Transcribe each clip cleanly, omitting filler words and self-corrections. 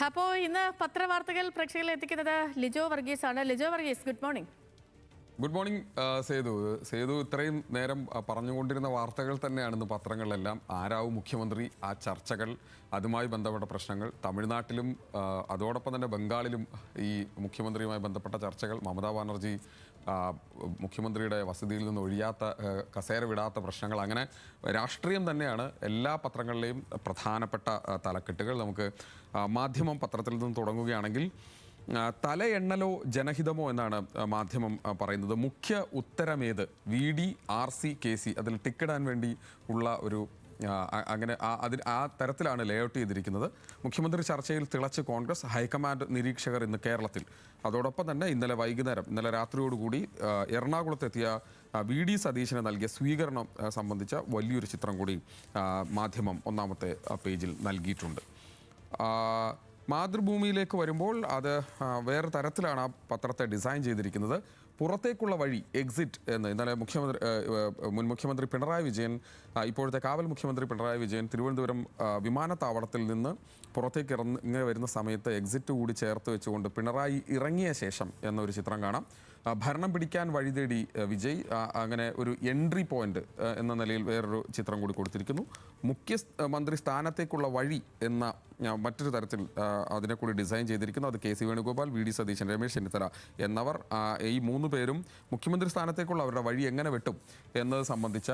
അപ്പോൾ ഇന്ന് പത്രവാർത്തകൾ പ്രേക്ഷകരിൽ എത്തിക്കുന്നത് ലിജോ വർഗീസ് ആണ്. Lijo Varghese, good morning. Good morning Sethu ഇത്രയും നേരം പറഞ്ഞുകൊണ്ടിരുന്ന വാർത്തകൾ തന്നെയാണ് ഇന്ന് പത്രങ്ങളിലെല്ലാം. ആരാവും മുഖ്യമന്ത്രി, ആ ചർച്ചകൾ, അതുമായി ബന്ധപ്പെട്ട പ്രശ്നങ്ങൾ. തമിഴ്നാട്ടിലും അതോടൊപ്പം തന്നെ ബംഗാളിലും ഈ മുഖ്യമന്ത്രിയുമായി ബന്ധപ്പെട്ട ചർച്ചകൾ. മമതാ ബാനർജി മുഖ്യമന്ത്രിയുടെ വസതിയിൽ നിന്ന് ഒഴിയാത്ത, കസേര വിടാത്ത പ്രശ്നങ്ങൾ. അങ്ങനെ രാഷ്ട്രീയം തന്നെയാണ് എല്ലാ പത്രങ്ങളിലെയും പ്രധാനപ്പെട്ട തലക്കെട്ടുകൾ. നമുക്ക് മാധ്യമം പത്രത്തിൽ നിന്ന് തുടങ്ങുകയാണെങ്കിൽ തലയെണ്ണലോ ജനഹിതമോ എന്നാണ് മാധ്യമം പറയുന്നത്. മുഖ്യ ഉത്തരമേത്? VD-RC KC, അതിൽ ടിക്കിടാൻ വേണ്ടി ഉള്ള ഒരു അങ്ങനെ ആ തരത്തിലാണ് ലേഔട്ട് ചെയ്തിരിക്കുന്നത്. മുഖ്യമന്ത്രി ചർച്ചയിൽ തിളച്ച് കോൺഗ്രസ്, ഹൈക്കമാൻഡ് നിരീക്ഷകർ ഇന്ന് കേരളത്തിൽ. അതോടൊപ്പം തന്നെ ഇന്നലെ രാത്രിയോടുകൂടി എറണാകുളത്തെത്തിയ VD സതീശന് നൽകിയ സ്വീകരണം സംബന്ധിച്ച വലിയൊരു ചിത്രം കൂടി മാധ്യമം ഒന്നാമത്തെ പേജിൽ നൽകിയിട്ടുണ്ട്. മാതൃഭൂമിയിലേക്ക് വരുമ്പോൾ അത് വേറെ തരത്തിലാണ് ആ പത്രത്തെ ഡിസൈൻ ചെയ്തിരിക്കുന്നത്. പുറത്തേക്കുള്ള വഴി, എക്സിറ്റ് എന്ന് ഇന്നലെ മുൻ മുഖ്യമന്ത്രി പിണറായി വിജയൻ, ഇപ്പോഴത്തെ കാവൽ മുഖ്യമന്ത്രി പിണറായി വിജയൻ തിരുവനന്തപുരം വിമാനത്താവളത്തിൽ നിന്ന് പുറത്തേക്ക് ഇറങ്ങി വരുന്ന സമയത്ത് എക്സിറ്റ് കൂടി ചേർത്ത് വെച്ചുകൊണ്ട് പിണറായി ഇറങ്ങിയ ശേഷം എന്നൊരു ചിത്രം കാണാം. ഭരണം പിടിക്കാൻ വഴി തേടി വിജയ്, അങ്ങനെ ഒരു എൻട്രി പോയിന്റ് എന്ന നിലയിൽ വേറൊരു ചിത്രം കൂടി കൊടുത്തിരിക്കുന്നു. മുഖ്യമന്ത്രി സ്ഥാനത്തേക്കുള്ള വഴി എന്ന മറ്റൊരു തരത്തിൽ അതിനെ കൂടി ഡിസൈൻ ചെയ്തിരിക്കുന്നു. അത് KC വേണുഗോപാൽ, VD സതീശൻ, രമേശ് ചെന്നിത്തല എന്നവർ, ഈ 3 പേരും മുഖ്യമന്ത്രി സ്ഥാനത്തേക്കുള്ള അവരുടെ വഴി എങ്ങനെ വെട്ടും എന്നത് സംബന്ധിച്ച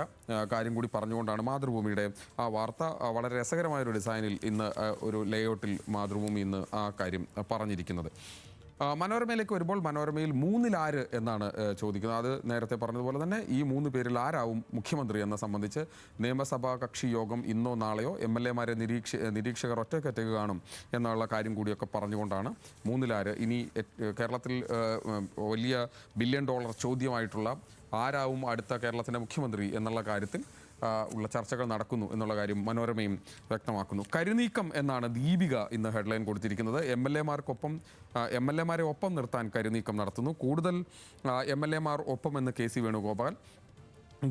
കാര്യം കൂടി പറഞ്ഞുകൊണ്ടാണ് മാതൃഭൂമിയുടെ ആ വാർത്ത. വളരെ രസകരമായൊരു ഡിസൈനിൽ ഇന്ന് ഒരു ലേഔട്ടിൽ മാതൃഭൂമി ഇന്ന് ആ കാര്യം പറഞ്ഞിരിക്കുന്നത്. മനോരമയിലേക്ക് വരുമ്പോൾ മനോരമയിൽ 3-ൽ ആര് എന്നാണ് ചോദിക്കുന്നത്. അത് നേരത്തെ പറഞ്ഞതുപോലെ തന്നെ ഈ 3 പേരിൽ ആരാവും മുഖ്യമന്ത്രി എന്ന സംബന്ധിച്ച് നിയമസഭാ കക്ഷി യോഗം ഇന്നോ നാളെയോ MLA-മാരെ നിരീക്ഷകർ ഒറ്റയ്ക്ക് കാണും എന്നുള്ള കാര്യം കൂടിയൊക്കെ പറഞ്ഞുകൊണ്ടാണ് 3-ൽ ആര്. ഇനി കേരളത്തിൽ വലിയ $1 ബില്യൺ ചോദ്യമായിട്ടുള്ള ആരാവും അടുത്ത കേരളത്തിൻ്റെ മുഖ്യമന്ത്രി എന്നുള്ള കാര്യത്തിൽ ഉള്ള ചർച്ചകൾ നടക്കുന്നു എന്നുള്ള കാര്യം മനോരമയും വ്യക്തമാക്കുന്നു. കരുനീക്കം എന്നാണ് ദീപിക ഇന്ന് ഹെഡ്ലൈൻ കൊടുത്തിരിക്കുന്നത്. MLA-മാരെ ഒപ്പം നിർത്താൻ കരുനീക്കം നടത്തുന്നു. കൂടുതൽ MLA-മാർ ഒപ്പമെന്ന് KC വേണുഗോപാൽ.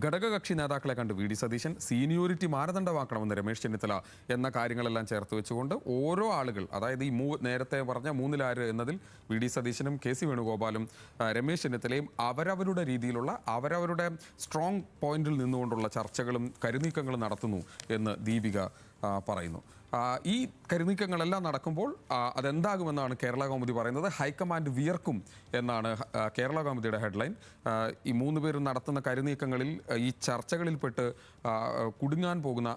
ഘടകകക്ഷി നേതാക്കളെ കണ്ട് VD സതീശൻ. സീനിയോറിറ്റി മാനദണ്ഡമാക്കണമെന്ന് രമേശ് ചെന്നിത്തല എന്ന കാര്യങ്ങളെല്ലാം ചേർത്ത് വെച്ചുകൊണ്ട് ഓരോ ആളുകൾ, അതായത് ഈ നേരത്തെ പറഞ്ഞ 3-ൽ ആര് എന്നതിൽ VD സതീശനും KC വേണുഗോപാലും രമേശ് ചെന്നിത്തലയും അവരവരുടെ രീതിയിലുള്ള അവരവരുടെ സ്ട്രോങ് പോയിന്റിൽ നിന്നുകൊണ്ടുള്ള ചർച്ചകളും കരുനീക്കങ്ങളും നടത്തുന്നു എന്ന് ദീപിക പറയുന്നു. ഈ കരുനീക്കങ്ങളെല്ലാം നടക്കുമ്പോൾ അതെന്താകുമെന്നാണ് കേരള കൗമുദി പറയുന്നത്. ഹൈക്കമാൻഡ് വിയർക്കും എന്നാണ് കേരള കൗമുദിയുടെ ഹെഡ്ലൈൻ. ഈ 3 പേരും നടത്തുന്ന കരുനീക്കങ്ങളിൽ ഈ ചർച്ചകളിൽപ്പെട്ട് കുടുങ്ങാൻ പോകുന്ന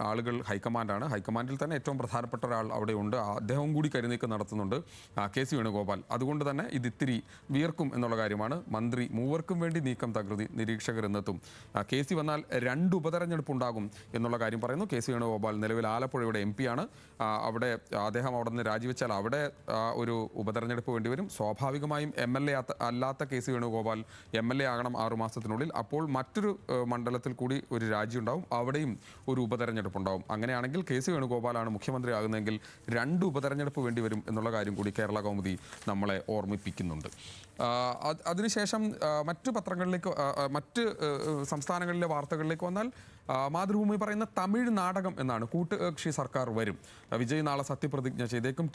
ആളുകൾ ഹൈക്കമാൻഡാണ്. ഹൈക്കമാൻഡിൽ തന്നെ ഏറ്റവും പ്രധാനപ്പെട്ട ഒരാൾ അവിടെയുണ്ട്. അദ്ദേഹം കൂടി കരുനീക്കം നടത്തുന്നുണ്ട്, KC വേണുഗോപാൽ. അതുകൊണ്ട് തന്നെ ഇതിത്തിരി വിയർക്കും എന്നുള്ള കാര്യമാണ്. മന്ത്രി മൂവർക്കും വേണ്ടി നീക്കം തകൃതി, നിരീക്ഷകർ എന്നെത്തും. KC വന്നാൽ 2 ഉപതെരഞ്ഞെടുപ്പ് ഉണ്ടാകും എന്നുള്ള കാര്യം പറയുന്നു. KC വേണുഗോപാൽ നിലവിൽ ആലപ്പുഴയുടെ MP ആണ്. അവിടെ അദ്ദേഹം അവിടെ നിന്ന് രാജിവെച്ചാൽ അവിടെ ഒരു ഉപതെരഞ്ഞെടുപ്പ് വേണ്ടിവരും. സ്വാഭാവികമായും MLA അല്ലാത്ത KC വേണുഗോപാൽ MLA ആകണം 6 മാസത്തിനുള്ളിൽ. അപ്പോൾ മറ്റൊരു മണ്ഡലത്തിൽ കൂടി ഒരു രാജി ഉണ്ടാവും, അവിടെയും ഒരു ഉപതെരഞ്ഞെടുപ്പ് ഉണ്ടാവും. അങ്ങനെയാണെങ്കിൽ KC വേണുഗോപാലാണ് മുഖ്യമന്ത്രി ആകുന്നതെങ്കിൽ 2 ഉപതെരഞ്ഞെടുപ്പ് വേണ്ടിവരും എന്നുള്ള കാര്യം കൂടി കേരള കൗമുദി നമ്മളെ ഓർമ്മിപ്പിക്കുന്നുണ്ട്. അതിനുശേഷം മറ്റു പത്രങ്ങളിലേക്ക്, മറ്റ് സംസ്ഥാനങ്ങളിലെ വാർത്തകളിലേക്ക് വന്നാൽ മാതൃഭൂമി പറയുന്ന തമിഴ് നാടകം എന്നാണ്. കൂട്ടുകക്ഷി സർക്കാർ വരും. വിജയ് നാളെ സത്യപ്രതിജ്ഞ ചെയ്തേക്കും.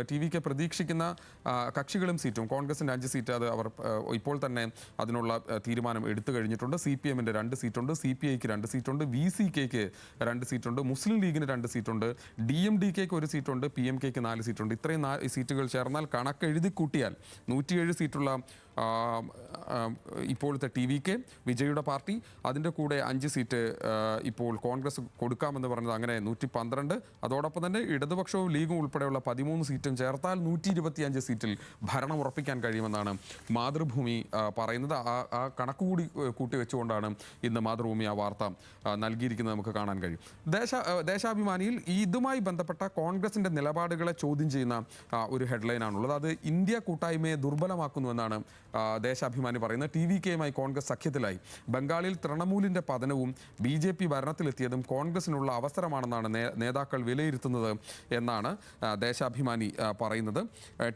TVK പ്രതീക്ഷിക്കുന്ന കക്ഷികളും സീറ്റും, കോൺഗ്രസിൻ്റെ 5 സീറ്റ് അത് അവർ ഇപ്പോൾ തന്നെ അതിനുള്ള തീരുമാനം എടുത്തു കഴിഞ്ഞിട്ടുണ്ട്. CPM-ൻ്റെ 2 സീറ്റുണ്ട്, CPI-ക്ക് 2 സീറ്റുണ്ട്, VCK-ക്ക് 2 സീറ്റുണ്ട്, മുസ്ലിം ലീഗിന് 2 സീറ്റുണ്ട്, DMDK-ക്ക് 1 സീറ്റുണ്ട്, PMK-ക്ക് 4 സീറ്റുണ്ട്. ഇത്രയും സീറ്റുകൾ ചേർന്നാൽ കണക്ക് എഴുതി കൂട്ടിയാൽ 107 സീറ്റുള്ള ഇപ്പോഴത്തെ TVK, വിജയുടെ പാർട്ടി, അതിൻ്റെ കൂടെ 5 സീറ്റ് ഇപ്പോൾ കോൺഗ്രസ് കൊടുക്കാമെന്ന് പറഞ്ഞത്, അങ്ങനെ 112. അതോടൊപ്പം തന്നെ ഇടതുപക്ഷവും ലീഗും ഉൾപ്പെടെയുള്ള 13 സീറ്റും ചേർത്താൽ 125 സീറ്റിൽ ഭരണം ഉറപ്പിക്കാൻ കഴിയുമെന്നാണ് മാതൃഭൂമി പറയുന്നത്. ആ കണക്ക് കൂടി കൂട്ടി വെച്ചുകൊണ്ടാണ് ഇന്ന് മാതൃഭൂമി ആ വാർത്ത നൽകിയിരിക്കുന്നത്, നമുക്ക് കാണാൻ കഴിയും. ദേശാഭിമാനിയിൽ ഇതുമായി ബന്ധപ്പെട്ട കോൺഗ്രസിൻ്റെ നിലപാടുകളെ ചോദ്യം ചെയ്യുന്ന ഒരു ഹെഡ്ലൈനാണുള്ളത്. അത് ഇന്ത്യ കൂട്ടായ്മയെ ദുർബലമാക്കുന്നുവെന്നാണ് ദേശാഭിമാനി പറയുന്നത്. TVKയുമായി കോൺഗ്രസ് സഖ്യത്തിലായി. ബംഗാളിൽ തൃണമൂലിൻ്റെ പതനവും BJP ഭരണത്തിലെത്തിയതും കോൺഗ്രസിനുള്ള അവസരമാണെന്നാണ് നേതാക്കൾ വിലയിരുത്തുന്നത് എന്നാണ് ദേശാഭിമാനി പറയുന്നത്.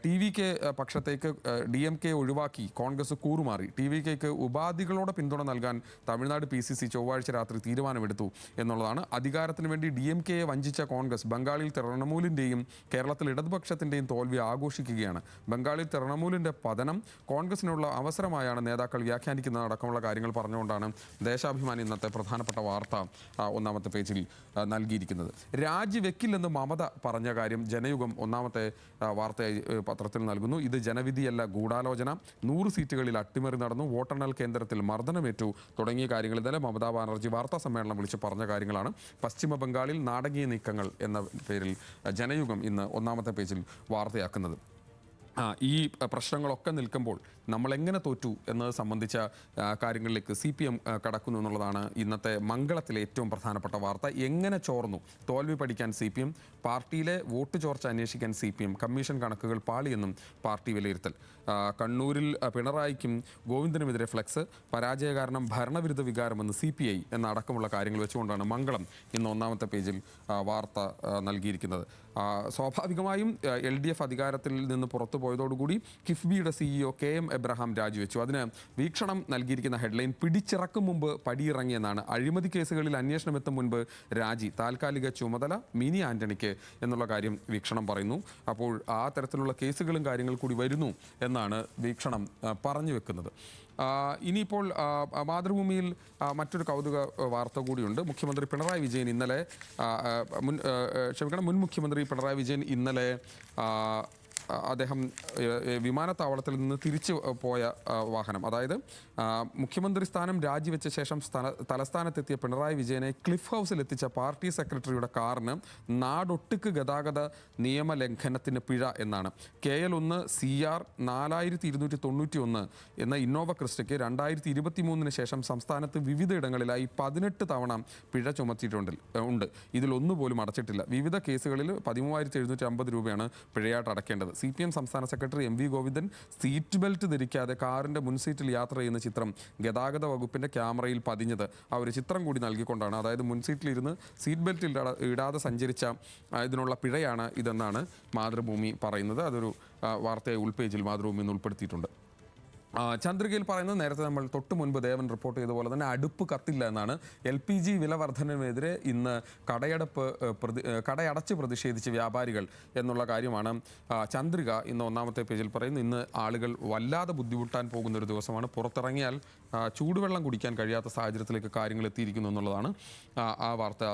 TVK പക്ഷത്തേക്ക് DMK ഒഴിവാക്കി കോൺഗ്രസ് കൂറുമാറി. TVKക്ക് ഉപാധികളോടെ പിന്തുണ നൽകാൻ തമിഴ്നാട് PCC ചൊവ്വാഴ്ച രാത്രി തീരുമാനമെടുത്തു എന്നുള്ളതാണ്. അധികാരത്തിന് വേണ്ടി DMKയെ വഞ്ചിച്ച കോൺഗ്രസ് ബംഗാളിൽ തൃണമൂലിൻ്റെയും കേരളത്തിൽ ഇടതുപക്ഷത്തിൻ്റെയും തോൽവി ആഘോഷിക്കുകയാണ്. ബംഗാളിൽ തൃണമൂലിൻ്റെ പതനം കോൺഗ്രസിനുള്ള അവസരമായാണ് നേതാക്കൾ വ്യാഖ്യാനിക്കുന്നത് അടക്കമുള്ള കാര്യങ്ങൾ പറഞ്ഞുകൊണ്ടാണ് ദേശാഭിമാനി ഇന്നത്തെ പ്രധാനപ്പെട്ട വാർത്ത ഒന്നാമത്തെ പേജിൽ നൽകിയിരിക്കുന്നത്. രാജിവെക്കില്ലെന്ന് മമത പറഞ്ഞ കാര്യം ജനയുഗം ഒന്നാമത്തെ വാർത്തയായി പത്രത്തിൽ നൽകുന്നു. ഇത് ജനവിധിയല്ല, ഗൂഢാലോചന. 100 സീറ്റുകളിൽ അട്ടിമറി നടന്നു, വോട്ടെണ്ണൽ കേന്ദ്രത്തിൽ മർദ്ദനമേറ്റു തുടങ്ങിയ കാര്യങ്ങൾ ഇന്നലെ മമതാ ബാനർജി വാർത്താ സമ്മേളനം വിളിച്ച് പറഞ്ഞ കാര്യങ്ങളാണ്. പശ്ചിമ ബംഗാളിൽ നാടകീയ നീക്കങ്ങൾ എന്ന പേരിൽ ജനയുഗം ഇന്ന് ഒന്നാമത്തെ പേജിൽ വാർത്തയാക്കുന്നത്. ഈ പ്രശ്നങ്ങളൊക്കെ നിൽക്കുമ്പോൾ നമ്മൾ എങ്ങനെ തോറ്റു എന്നത് സംബന്ധിച്ച കാര്യങ്ങളിലേക്ക് CPM കടക്കുന്നു എന്നുള്ളതാണ് ഇന്നത്തെ മംഗളത്തിലെ ഏറ്റവും പ്രധാനപ്പെട്ട വാർത്ത. എങ്ങനെ ചോർന്നു? തോൽവി പഠിക്കാൻ CPM, പാർട്ടിയിലെ വോട്ട് ചോർച്ച അന്വേഷിക്കാൻ CPM, കമ്മീഷൻ കണക്കുകൾ പാളിയെന്നും പാർട്ടി വിലയിരുത്തൽ. കണ്ണൂരിൽ പിണറായിക്കും ഗോവിന്ദനുമെതിരെ ഫ്ലെക്സ്, പരാജയ കാരണം ഭരണവിരുദ്ധ വികാരമെന്ന് CPI എന്ന അടക്കമുള്ള കാര്യങ്ങൾ വെച്ചുകൊണ്ടാണ് മംഗളം ഇന്ന് ഒന്നാമത്തെ പേജിൽ വാർത്ത നൽകിയിരിക്കുന്നത്. സ്വാഭാവികമായും LDF അധികാരത്തിൽ നിന്ന് പുറത്തു പോയതോടുകൂടി കിഫ്ബിയുടെ CEO KM എബ്രഹാം രാജിവെച്ചു. അതിന് വീക്ഷണം നൽകിയിരിക്കുന്ന ഹെഡ്ലൈൻ പിടിച്ചിറക്കും മുമ്പ് പടിയിറങ്ങിയെന്നാണ്. അഴിമതി കേസുകളിൽ അന്വേഷണം എത്തും മുൻപ് രാജി, താൽക്കാലിക ചുമതല മിനി ആന്റണിക്ക് എന്നുള്ള കാര്യം വീക്ഷണം പറയുന്നു. അപ്പോൾ ആ തരത്തിലുള്ള കേസുകളും കാര്യങ്ങൾ കൂടി വരുന്നു എന്നാണ് വീക്ഷണം പറഞ്ഞു വെക്കുന്നത്. ഇനിയിപ്പോൾ മാതൃഭൂമിയിൽ മറ്റൊരു കൗതുക വാർത്ത കൂടിയുണ്ട്. മുഖ്യമന്ത്രി പിണറായി വിജയൻ ഇന്നലെ മുൻ മുഖ്യമന്ത്രി പിണറായി വിജയൻ ഇന്നലെ അദ്ദേഹം വിമാനത്താവളത്തിൽ നിന്ന് തിരിച്ചു പോയ വാഹനം, അതായത് മുഖ്യമന്ത്രി സ്ഥാനം രാജിവെച്ച ശേഷം തലസ്ഥാനത്തെത്തിയ പിണറായി വിജയനെ ക്ലിഫ് ഹൗസിൽ എത്തിച്ച പാർട്ടി സെക്രട്ടറിയുടെ കാറിന് നാടൊട്ടുക്ക് ഗതാഗത നിയമലംഘനത്തിന് പിഴ എന്നാണ്. KL1 CR 4291 എന്ന ഇന്നോവ ക്രിസ്റ്റയ്ക്ക് 2023 ശേഷം സംസ്ഥാനത്ത് വിവിധയിടങ്ങളിലായി 18 തവണ പിഴ ചുമത്തിയിട്ടുണ്ട്. ഇതിൽ ഒന്നുപോലും അടച്ചിട്ടില്ല. വിവിധ കേസുകളിൽ 13,750 രൂപയാണ് പിഴയായിട്ട് അടയ്ക്കേണ്ടത്. CPM സംസ്ഥാന secretary MV Govindan seat belt ധരിക്കാതെ കാറിന്റെ മുൻസീറ്റിൽ യാത്ര ചെയ്യുന്ന ചിത്രം ഗതാഗത വകുപ്പിന്റെ ക്യാമറയിൽ പതിഞ്ഞത് ആ ഒരു ചിത്രം കൂടി നൽകിക്കൊണ്ടാണ്, അതായത് മുൻസീറ്റിലിരുന്ന് സീറ്റ് ബെൽറ്റ് ഇടാതെ സഞ്ചരിച്ച ഇതിനുള്ള പിഴയാണ് ഇതെന്നാണ് മാതൃഭൂമി പറയുന്നത്. അതൊരു വാർത്തയെ ഉൾപേജിൽ മാതൃഭൂമി ഇന്ന് ഉൾപ്പെടുത്തിയിട്ടുണ്ട്. ചന്ദ്രികയിൽ പറയുന്നത് നേരത്തെ നമ്മൾ തൊട്ട് മുൻപ് ദേവൻ റിപ്പോർട്ട് ചെയ്ത പോലെ തന്നെ അടുപ്പ് കത്തില്ല എന്നാണ്. LPG വില വർധനവിനെതിരെ ഇന്ന് കടയടച്ച് പ്രതിഷേധിച്ച് വ്യാപാരികൾ എന്നുള്ള കാര്യമാണ് ചന്ദ്രിക ഇന്ന് ഒന്നാമത്തെ പേജിൽ പറയുന്നത്. ഇന്ന് ആളുകൾ വല്ലാതെ ബുദ്ധിമുട്ടാൻ പോകുന്ന ഒരു ദിവസമാണ്. പുറത്തിറങ്ങിയാൽ ചൂടുവെള്ളം കുടിക്കാൻ കഴിയാത്ത സാഹചര്യത്തിലേക്ക് കാര്യങ്ങൾ എത്തിയിരിക്കുന്നു എന്നുള്ളതാണ് ആ വാർത്ത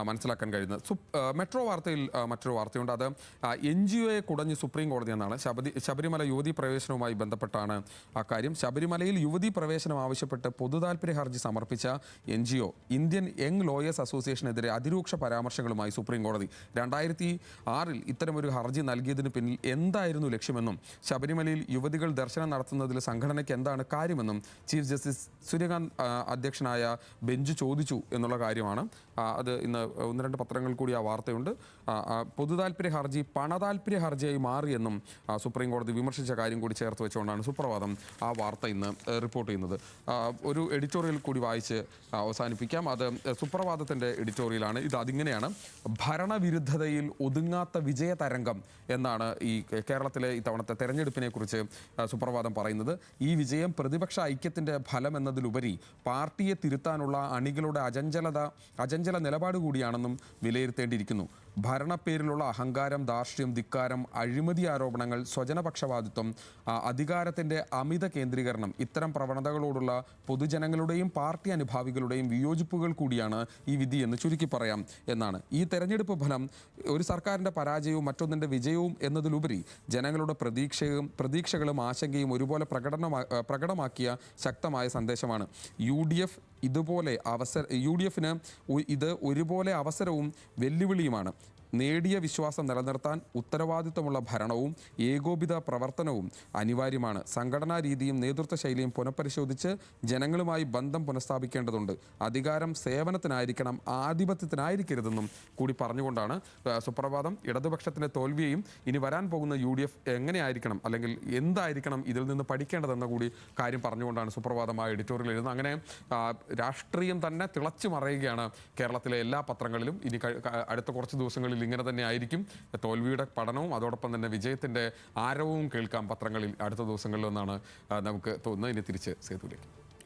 മനസ്സിലാക്കാൻ കഴിയുന്നത്. മെട്രോ വാർത്തയിൽ മറ്റൊരു വാർത്തയുണ്ട്. അത് NGOയെ കുടഞ്ഞ് സുപ്രീം കോടതി എന്നാണ്. ശബരിമല യുവതീ പ്രവേശനവുമായി ബന്ധപ്പെട്ടാണ് ആ കാര്യം. ശബരിമലയിൽ യുവതീ പ്രവേശനം ആവശ്യപ്പെട്ട് പൊതുതാൽപര്യ ഹർജി സമർപ്പിച്ച NGO ഇന്ത്യൻ യങ് ലോയേഴ്സ് അസോസിയേഷനെതിരെ അതിരൂക്ഷ പരാമർശങ്ങളുമായി സുപ്രീം കോടതി. 2006 ഇത്തരമൊരു ഹർജി നൽകിയതിന് പിന്നിൽ എന്തായിരുന്നു ലക്ഷ്യമെന്നും ശബരിമലയിൽ യുവതികൾ ദർശനം നടത്തുന്നതിൽ സംഘടനയ്ക്ക് എന്താണ് കാര്യമെന്നും ചീഫ് ജസ്റ്റിസ് സൂര്യകാന്ത് അധ്യക്ഷനായ ബെഞ്ച് ചോദിച്ചു എന്നുള്ള കാര്യമാണ്. അത് ഇന്ന് 1-2 പത്രങ്ങൾ കൂടി ആ വാർത്തയുണ്ട്. പൊതുതാൽപര്യ ഹർജി പണതാൽപര്യ ഹർജിയായി മാറിയെന്നും സുപ്രീം കോടതി വിമർശിച്ച കാര്യം കൂടി ചേർത്ത് വെച്ചുകൊണ്ടാണ് സുപ്രഭാതം ആ വാർത്ത ഇന്ന് റിപ്പോർട്ട് ചെയ്യുന്നത്. ഒരു എഡിറ്റോറിയൽ കൂടി വായിച്ച് അവസാനിപ്പിക്കാം. അത് സുപ്രഭാതത്തിൻ്റെ എഡിറ്റോറിയലാണ്. അതിങ്ങനെയാണ്: ഭരണവിരുദ്ധതയിൽ ഒതുങ്ങാത്ത വിജയതരംഗം എന്നാണ് ഈ കേരളത്തിലെ ഇത്തവണത്തെ തെരഞ്ഞെടുപ്പിനെ കുറിച്ച് സുപ്രഭാതം പറയുന്നത്. ഈ വിജയം പ്രതിപക്ഷ ഐക്യത്തിൻ്റെ ഫലം എന്നതിലുപരി പാർട്ടിയെ തിരുത്താനുള്ള അണികളുടെ അചഞ്ചല നിലപാട് കൂടിയാണെന്നും വിലയിരുത്തേണ്ടിയിരിക്കുന്നു. ഭരണപ്പേരിലുള്ള അഹങ്കാരം, ധാർഷ്ട്യം, ധിക്കാരം, അഴിമതി ആരോപണങ്ങൾ, സ്വജനപക്ഷപാതിത്വം, അധികാരത്തിൻ്റെ അമിത കേന്ദ്രീകരണം, ഇത്തരം പ്രവണതകളോടുള്ള പൊതുജനങ്ങളുടെയും പാർട്ടി അനുഭാവികളുടെയും വിയോജിപ്പുകൾ കൂടിയാണ് ഈ വിധി എന്ന് ചുരുക്കി പറയാം എന്നാണ്. ഈ തെരഞ്ഞെടുപ്പ് ഫലം ഒരു സർക്കാരിൻ്റെ പരാജയവും മറ്റൊന്നിൻ്റെ വിജയവും എന്നതിലുപരി ജനങ്ങളുടെ പ്രതീക്ഷകളും ആശങ്കയും ഒരുപോലെ പ്രകടമാക്കിയ ശക്തമായ സന്ദേശമാണ്. UDFന് ഇത് ഒരുപോലെ അവസരവും വെല്ലുവിളിയുമാണ്. നേടിയ വിശ്വാസം നിലനിർത്താൻ ഉത്തരവാദിത്വമുള്ള ഭരണവും ഏകോപിത പ്രവർത്തനവും അനിവാര്യമാണ്. സംഘടനാ രീതിയും നേതൃത്വ ശൈലിയും പുനഃപരിശോധിച്ച് ജനങ്ങളുമായി ബന്ധം പുനഃസ്ഥാപിക്കേണ്ടതുണ്ട്. അധികാരം സേവനത്തിനായിരിക്കണം, ആധിപത്യത്തിനായിരിക്കരുതെന്നും കൂടി പറഞ്ഞുകൊണ്ടാണ് സുപ്രഭാതം ഇടതുപക്ഷത്തിന്റെ തോൽവിയെയും ഇനി വരാൻ പോകുന്ന UDF എങ്ങനെയായിരിക്കണം അല്ലെങ്കിൽ എന്തായിരിക്കണം ഇതിൽ നിന്ന് പഠിക്കേണ്ടതെന്ന കൂടി കാര്യം പറഞ്ഞുകൊണ്ടാണ് സുപ്രഭാതം ആ എഡിറ്റോറിയൽ എഴുതുന്നത്. അങ്ങനെ രാഷ്ട്രീയം തന്നെ തിളച്ചു മറയുകയാണ് കേരളത്തിലെ എല്ലാ പത്രങ്ങളിലും. ഇനി അടുത്ത കുറച്ച് ദിവസങ്ങളിൽ ഇങ്ങനെ തന്നെ ആയിരിക്കും. തോൽവിയുടെ പഠനവും അതോടൊപ്പം തന്നെ വിജയത്തിന്റെ ആരവവും കേൾക്കാം പത്രങ്ങളിൽ അടുത്ത ദിവസങ്ങളിൽ എന്നാണ് നമുക്ക് തോന്നുന്നത്. ഇനി തിരിച്ച് സേതുവിലേക്ക്.